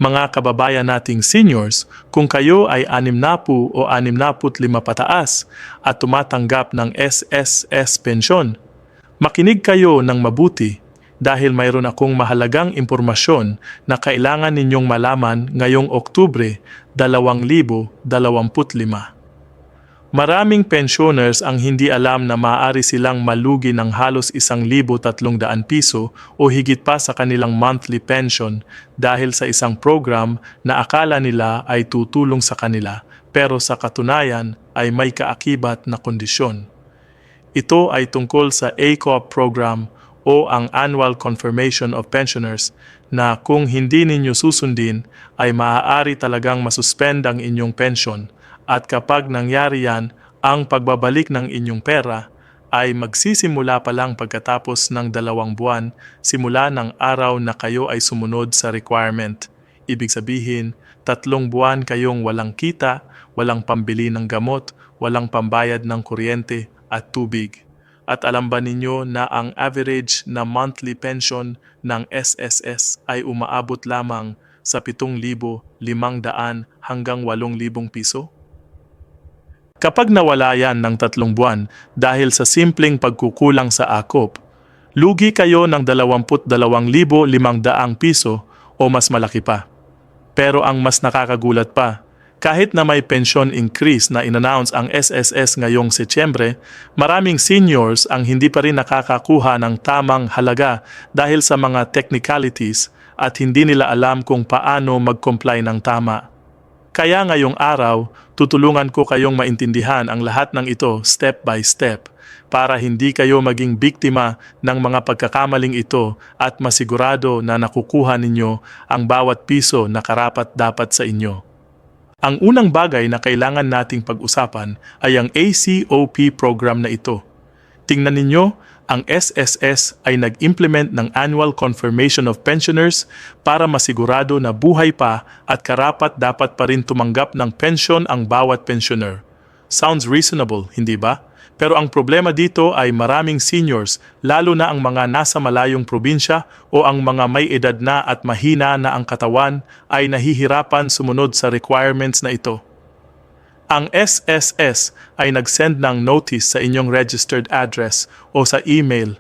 Mga kababayan nating seniors, kung kayo ay 60 o 65 pataas at tumatanggap ng SSS pensyon, makinig kayo ng mabuti dahil mayroon akong mahalagang impormasyon na kailangan ninyong malaman ngayong Oktubre 2025. Maraming pensioners ang hindi alam na maaari silang malugi ng halos 1,300 piso o higit pa sa kanilang monthly pension dahil sa isang program na akala nila ay tutulong sa kanila pero sa katunayan ay may kaakibat na kondisyon. Ito ay tungkol sa ACOP program o ang Annual Confirmation of Pensioners na kung hindi ninyo susundin ay maaari talagang masuspend ang inyong pension. At kapag nangyari yan, ang pagbabalik ng inyong pera ay magsisimula pa lang pagkatapos ng 2 buwan simula ng araw na kayo ay sumunod sa requirement. Ibig sabihin, 3 buwan kayong walang kita, walang pambili ng gamot, walang pambayad ng kuryente at tubig. At alam ba ninyo na ang average na monthly pension ng SSS ay umaabot lamang sa 7,500 hanggang 8,000 piso? Kapag nawala yan ng 3 buwan dahil sa simpleng pagkukulang sa ACOP, lugi kayo ng 22,500 piso o mas malaki pa. Pero ang mas nakakagulat pa, kahit na may pension increase na inannounce ang SSS ngayong Setyembre, maraming seniors ang hindi pa rin nakakakuha ng tamang halaga dahil sa mga technicalities at hindi nila alam kung paano mag-comply ng tama. Kaya ngayong araw, tutulungan ko kayong maintindihan ang lahat ng ito step by step para hindi kayo maging biktima ng mga pagkakamaling ito at masigurado na nakukuha ninyo ang bawat piso na karapat-dapat sa inyo. Ang unang bagay na kailangan nating pag-usapan ay ang ACOP program na ito. Tingnan ninyo, ang SSS ay nag-implement ng Annual Confirmation of Pensioners para masigurado na buhay pa at karapat-dapat pa rin tumanggap ng pensyon ang bawat pensioner. Sounds reasonable, hindi ba? Pero ang problema dito ay maraming seniors, lalo na ang mga nasa malayong probinsya o ang mga may edad na at mahina na ang katawan ay nahihirapan sumunod sa requirements na ito. Ang SSS ay nag-send ng notice sa inyong registered address o sa email,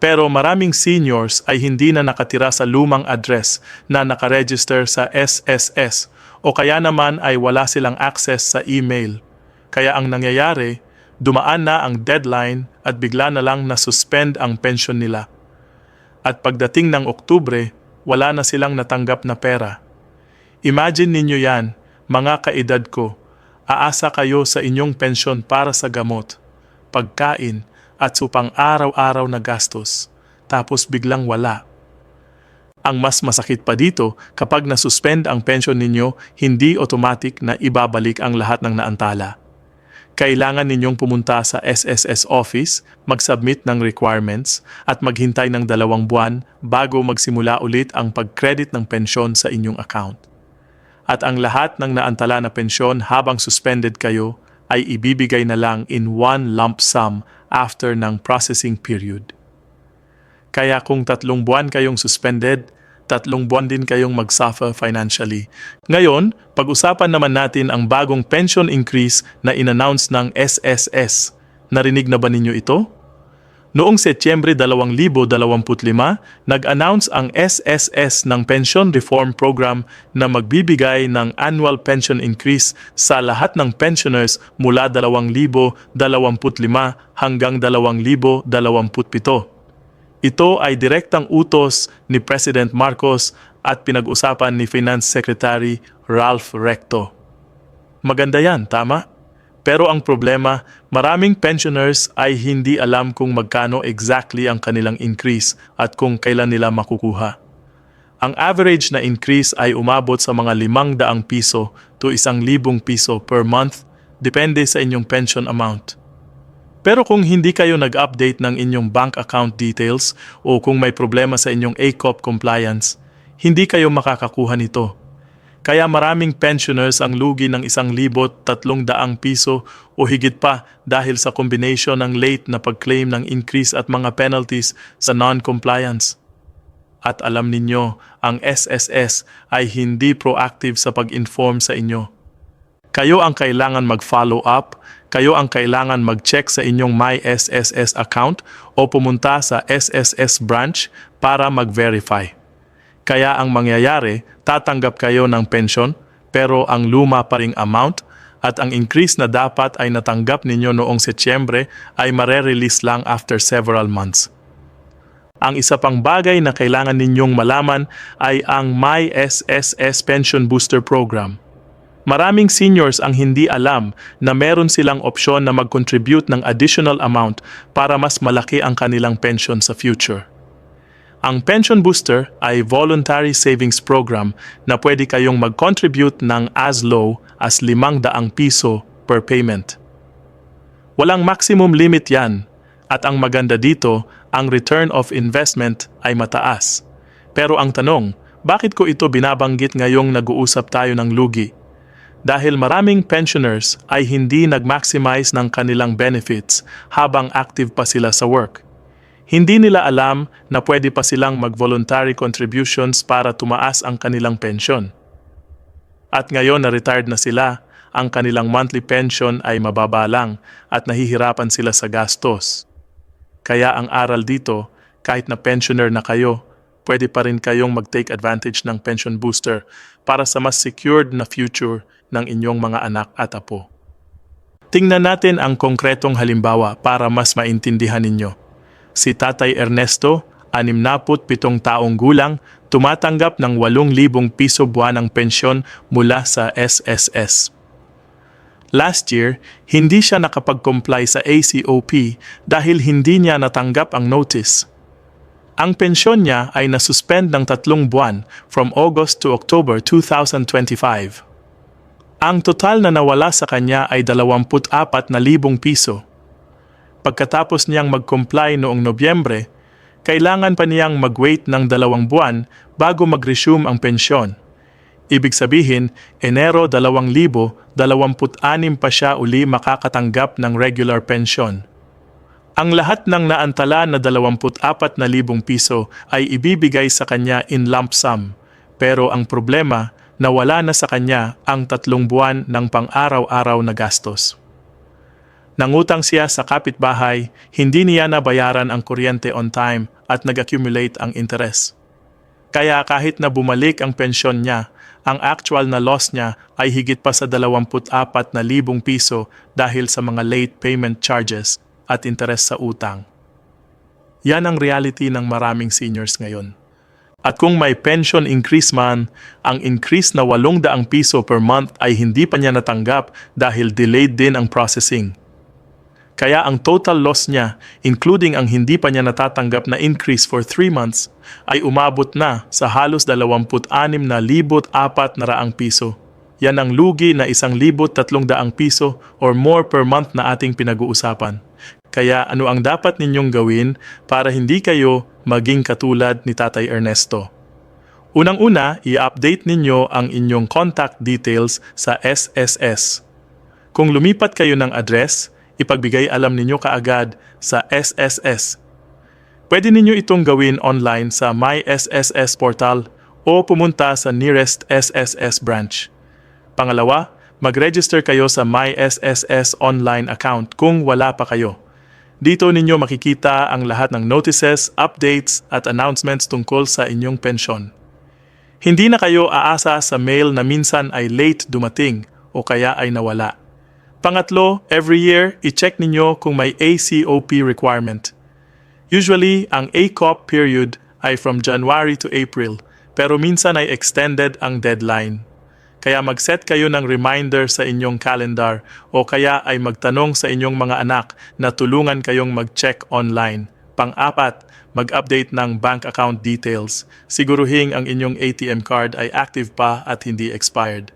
pero maraming seniors ay hindi na nakatira sa lumang address na nakaregister sa SSS o kaya naman ay wala silang access sa email. Kaya ang nangyayari, dumaan na ang deadline at bigla na lang na-suspend ang pension nila. At pagdating ng Oktubre, wala na silang natanggap na pera. Imagine ninyo yan, mga kaedad ko, aasa kayo sa inyong pensyon para sa gamot, pagkain at supang araw-araw na gastos, tapos biglang wala. Ang mas masakit pa dito, kapag nasuspend ang pensyon ninyo, hindi automatic na ibabalik ang lahat ng naantala. Kailangan ninyong pumunta sa SSS office, mag-submit ng requirements at maghintay ng 2 buwan bago magsimula ulit ang pag-credit ng pensyon sa inyong account. At ang lahat ng naantala na pensyon habang suspended kayo ay ibibigay na lang in one lump sum after ng processing period. Kaya kung 3 buwan kayong suspended, 3 buwan din kayong mag-suffer financially. Ngayon, pag-usapan naman natin ang bagong pension increase na inannounce ng SSS. Narinig na ba ninyo ito? Noong Setyembre 2025, nag-announce ang SSS ng Pension Reform Program na magbibigay ng annual pension increase sa lahat ng pensioners mula 2025 hanggang 2027. Ito ay direktang utos ni President Marcos at pinag-usapan ni Finance Secretary Ralph Recto. Maganda yan, tama? Pero ang problema, maraming pensioners ay hindi alam kung magkano exactly ang kanilang increase at kung kailan nila makukuha. Ang average na increase ay umabot sa mga 500 piso to 1,000 piso per month, depende sa inyong pension amount. Pero kung hindi kayo nag-update ng inyong bank account details o kung may problema sa inyong ACOP compliance, hindi kayo makakakuha nito. Kaya maraming pensioners ang lugi ng 1,300 piso o higit pa dahil sa combination ng late na pag-claim ng increase at mga penalties sa non-compliance. At alam ninyo, ang SSS ay hindi proactive sa pag-inform sa inyo. Kayo ang kailangan mag-follow up, kayo ang kailangan mag-check sa inyong My SSS account o pumunta sa SSS branch para mag-verify. Kaya ang mangyayari, tatanggap kayo ng pensyon pero ang luma pa ring amount at ang increase na dapat ay natanggap ninyo noong Setyembre ay mare-release lang after several months. Ang isa pang bagay na kailangan ninyong malaman ay ang My SSS Pension Booster Program. Maraming seniors ang hindi alam na meron silang opsyon na mag-contribute ng additional amount para mas malaki ang kanilang pension sa future. Ang Pension Booster ay voluntary savings program na pwede kayong mag-contribute ng as low as ₱500 per payment. Walang maximum limit yan at ang maganda dito, ang return of investment ay mataas. Pero ang tanong, bakit ko ito binabanggit ngayong nag-uusap tayo ng lugi? Dahil maraming pensioners ay hindi nag-maximize ng kanilang benefits habang active pa sila sa work. Hindi nila alam na pwede pa silang mag-voluntary contributions para tumaas ang kanilang pensyon. At ngayon na retired na sila, ang kanilang monthly pension ay mababa lang at nahihirapan sila sa gastos. Kaya ang aral dito, kahit na pensioner na kayo, pwede pa rin kayong mag-take advantage ng pension booster para sa mas secured na future ng inyong mga anak at apo. Tingnan natin ang konkretong halimbawa para mas maintindihan ninyo. Si Tatay Ernesto, 67 taong gulang, tumatanggap ng ₱8,000 buwanang pensyon mula sa SSS. Last year, hindi siya nakapag-comply sa ACOP dahil hindi niya natanggap ang notice. Ang pensyon niya ay nasuspend ng 3 buwan from August to October 2025. Ang total na nawala sa kanya ay ₱24,000. Pagkatapos niyang mag-comply noong Nobyembre, kailangan pa niyang mag-wait ng 2 buwan bago mag-resume ang pensyon. Ibig sabihin, Enero 2026 pa siya uli makakatanggap ng regular pension. Ang lahat ng naantala na ₱24,000 ay ibibigay sa kanya in lump sum. Pero ang problema, nawala na sa kanya ang 3 buwan ng pang-araw-araw na gastos. Nangutang siya sa kapitbahay, hindi niya nabayaran ang kuryente on time at nag-accumulate ang interest. Kaya kahit na bumalik ang pensyon niya, ang actual na loss niya ay higit pa sa ₱24,000 dahil sa mga late payment charges at interes sa utang. Yan ang reality ng maraming seniors ngayon. At kung may pension increase man, ang increase na ₱800 per month ay hindi pa niya natanggap dahil delayed din ang processing. Kaya ang total loss niya, including ang hindi pa niya natatanggap na increase for 3 months, ay umabot na sa halos ₱26,400. Yan ang lugi na ₱1,300 or more per month na ating pinag-uusapan. Kaya ano ang dapat ninyong gawin para hindi kayo maging katulad ni Tatay Ernesto? Unang-una, i-update ninyo ang inyong contact details sa SSS. Kung lumipat kayo ng address, ipagbigay alam ninyo kaagad sa SSS. Pwede ninyo itong gawin online sa My SSS portal o pumunta sa nearest SSS branch. Pangalawa, mag-register kayo sa My SSS online account kung wala pa kayo. Dito ninyo makikita ang lahat ng notices, updates at announcements tungkol sa inyong pensyon. Hindi na kayo aasa sa mail na minsan ay late dumating o kaya ay nawala. Pangatlo, every year, i-check ninyo kung may ACOP requirement. Usually, ang ACOP period ay from January to April, pero minsan ay extended ang deadline. Kaya mag-set kayo ng reminder sa inyong calendar o kaya ay magtanong sa inyong mga anak na tulungan kayong mag-check online. Pang-apat, mag-update ng bank account details. Siguruhin ang inyong ATM card ay active pa at hindi expired.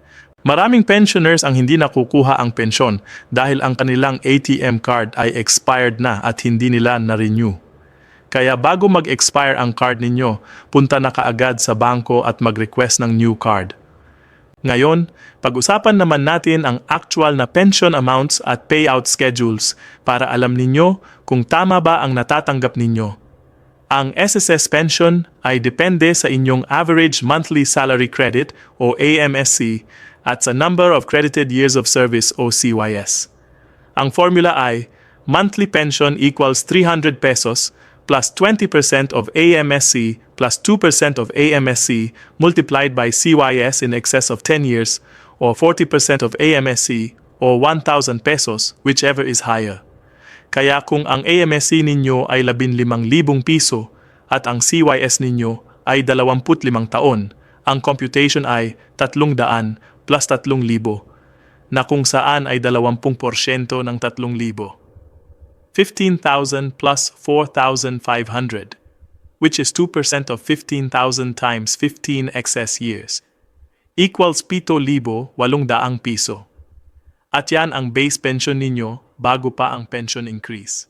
Maraming pensioners ang hindi nakukuha ang pensyon dahil ang kanilang ATM card ay expired na at hindi nila na-renew. Kaya bago mag-expire ang card ninyo, punta na kaagad sa bangko at mag-request ng new card. Ngayon, pag-usapan naman natin ang actual na pension amounts at payout schedules para alam ninyo kung tama ba ang natatanggap ninyo. Ang SSS pension ay depende sa inyong average monthly salary credit o AMSC at sa number of credited years of service o CYS. Ang formula ay monthly pension equals 300 pesos plus 20% of AMSC plus 2% of AMSC multiplied by CYS in excess of 10 years or 40% of AMSC or 1,000 pesos, whichever is higher. Kaya kung ang AMSC ninyo ay 15,000 piso at ang CYS ninyo ay 25 taon, ang computation ay 300 plus 3,000 na kung saan ay 20% ng 3,000. 15,000 plus 4,500, which is 2% of 15,000 times 15 excess years, equals 7,800 piso. At yan ang base pension ninyo bago pa ang pension increase.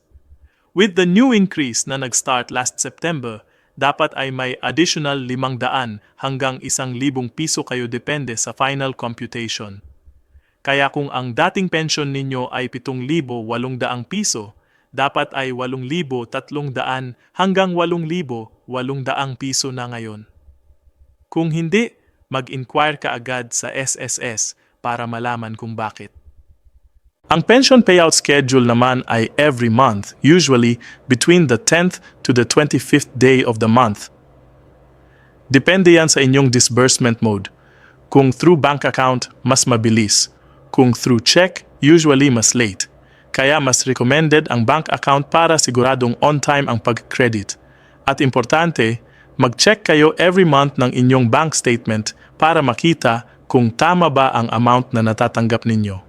With the new increase na nag-start last September, dapat ay may additional 500 hanggang 1,000 piso kayo depende sa final computation. Kaya kung ang dating pension ninyo ay 7,800 piso, dapat ay 8,300 hanggang 8,800 piso na ngayon. Kung hindi, mag-inquire ka agad sa SSS para malaman kung bakit. Ang pension payout schedule naman ay every month, usually between the 10th to the 25th day of the month. Depende yan sa inyong disbursement mode. Kung through bank account, mas mabilis. Kung through check, usually mas late. Kaya mas recommended ang bank account para siguradong on-time ang pag-credit. At importante, mag-check kayo every month ng inyong bank statement para makita kung tama ba ang amount na natatanggap ninyo.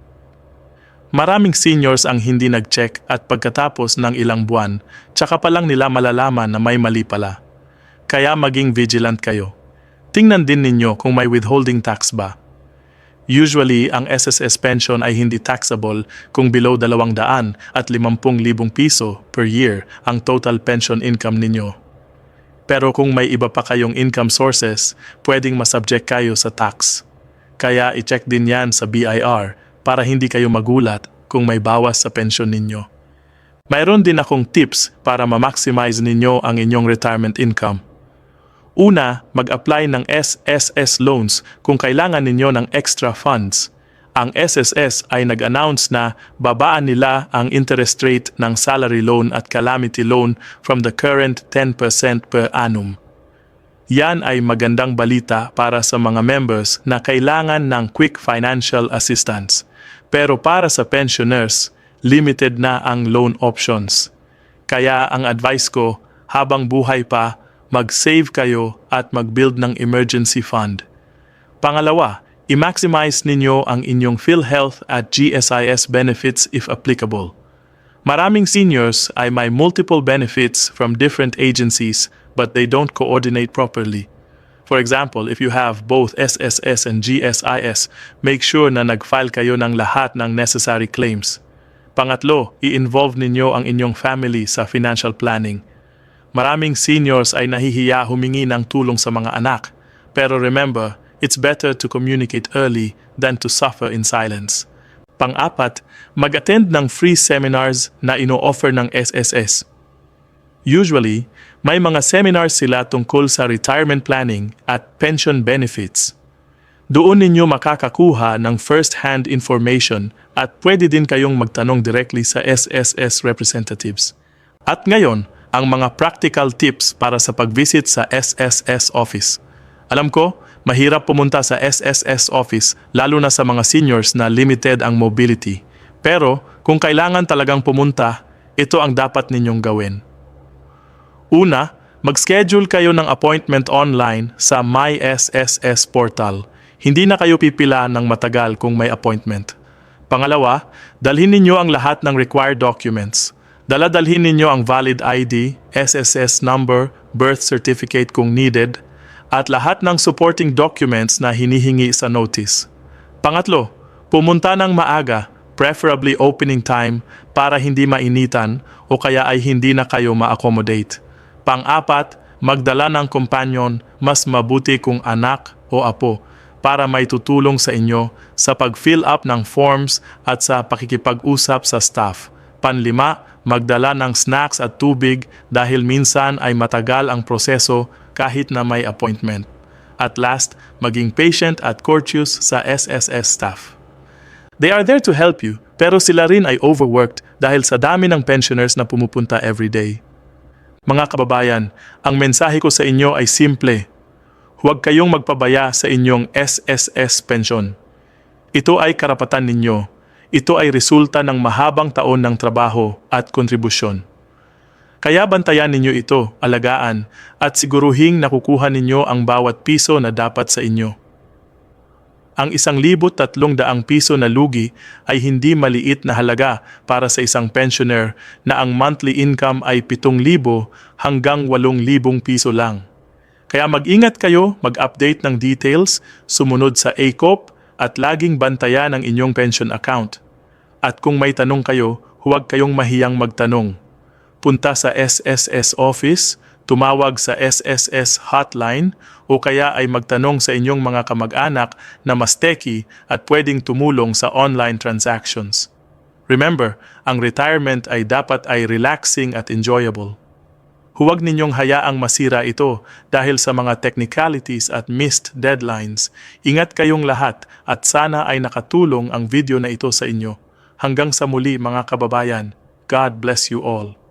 Maraming seniors ang hindi nag-check at pagkatapos ng ilang buwan, tsaka pa lang nila malalaman na may mali pala. Kaya maging vigilant kayo. Tingnan din ninyo kung may withholding tax ba. Usually, ang SSS pension ay hindi taxable kung below 250,000 piso per year ang total pension income ninyo. Pero kung may iba pa kayong income sources, pwedeng masubject kayo sa tax. Kaya i-check din yan sa BIR para hindi kayo magulat kung may bawas sa pensyon ninyo. Mayroon din akong tips para ma-maximize ninyo ang inyong retirement income. Una, mag-apply ng SSS loans kung kailangan ninyo ng extra funds. Ang SSS ay nag-announce na babaan nila ang interest rate ng salary loan at calamity loan from the current 10% per annum. Yan ay magandang balita para sa mga members na kailangan ng quick financial assistance. Pero para sa pensioners, limited na ang loan options. Kaya ang advice ko, habang buhay pa, mag-save kayo at mag-build ng emergency fund. Pangalawa, i-maximize ninyo ang inyong PhilHealth at GSIS benefits if applicable. Maraming seniors ay may multiple benefits from different agencies but they don't coordinate properly. For example, if you have both SSS and GSIS, make sure na nag-file kayo ng lahat ng necessary claims. Pangatlo, i-involve ninyo ang inyong family sa financial planning. Maraming seniors ay nahihiya humingi ng tulong sa mga anak. Pero remember, it's better to communicate early than to suffer in silence. Pang-apat, mag-attend ng free seminars na ino-offer ng SSS. Usually, may mga seminars sila tungkol sa retirement planning at pension benefits. Doon ninyo makakakuha ng first-hand information at pwede din kayong magtanong directly sa SSS representatives. At ngayon, ang mga practical tips para sa pag-visit sa SSS office. Alam ko, mahirap pumunta sa SSS office lalo na sa mga seniors na limited ang mobility. Pero kung kailangan talagang pumunta, ito ang dapat ninyong gawin. Una, mag-schedule kayo ng appointment online sa MySSS portal. Hindi na kayo pipila ng matagal kung may appointment. Pangalawa, dalhin ninyo ang lahat ng required documents. Dala-dalhin ninyo ang valid ID, SSS number, birth certificate kung needed, at lahat ng supporting documents na hinihingi sa notice. Pangatlo, pumunta ng maaga, preferably opening time, para hindi mainitan o kaya ay hindi na kayo ma-accommodate. Pang-apat, magdala ng companion, mas mabuti kung anak o apo, para may tutulong sa inyo sa pag-fill up ng forms at sa pakikipag-usap sa staff. Panlima, magdala ng snacks at tubig dahil minsan ay matagal ang proseso kahit na may appointment. At last, maging patient at courteous sa SSS staff. They are there to help you, pero sila rin ay overworked dahil sa dami ng pensioners na pumupunta everyday. Mga kababayan, ang mensahe ko sa inyo ay simple. Huwag kayong magpabaya sa inyong SSS pension. Ito ay karapatan ninyo. Ito ay resulta ng mahabang taon ng trabaho at kontribusyon. Kaya bantayan ninyo ito, alagaan, at siguruhing nakukuha ninyo ang bawat piso na dapat sa inyo. Ang 1,300 piso na lugi ay hindi maliit na halaga para sa isang pensioner na ang monthly income ay 7,000 hanggang 8,000 piso lang. Kaya mag-ingat kayo, mag-update ng details, sumunod sa ACOP, at laging bantayan ang inyong pension account. At kung may tanong kayo, huwag kayong mahiyang magtanong. Punta sa SSS office, tumawag sa SSS hotline, o kaya ay magtanong sa inyong mga kamag-anak na mas techy at pwedeng tumulong sa online transactions. Remember, ang retirement ay dapat ay relaxing at enjoyable. Huwag ninyong hayaang masira ito dahil sa mga technicalities at missed deadlines. Ingat kayong lahat at sana ay nakatulong ang video na ito sa inyo. Hanggang sa muli mga kababayan, God bless you all.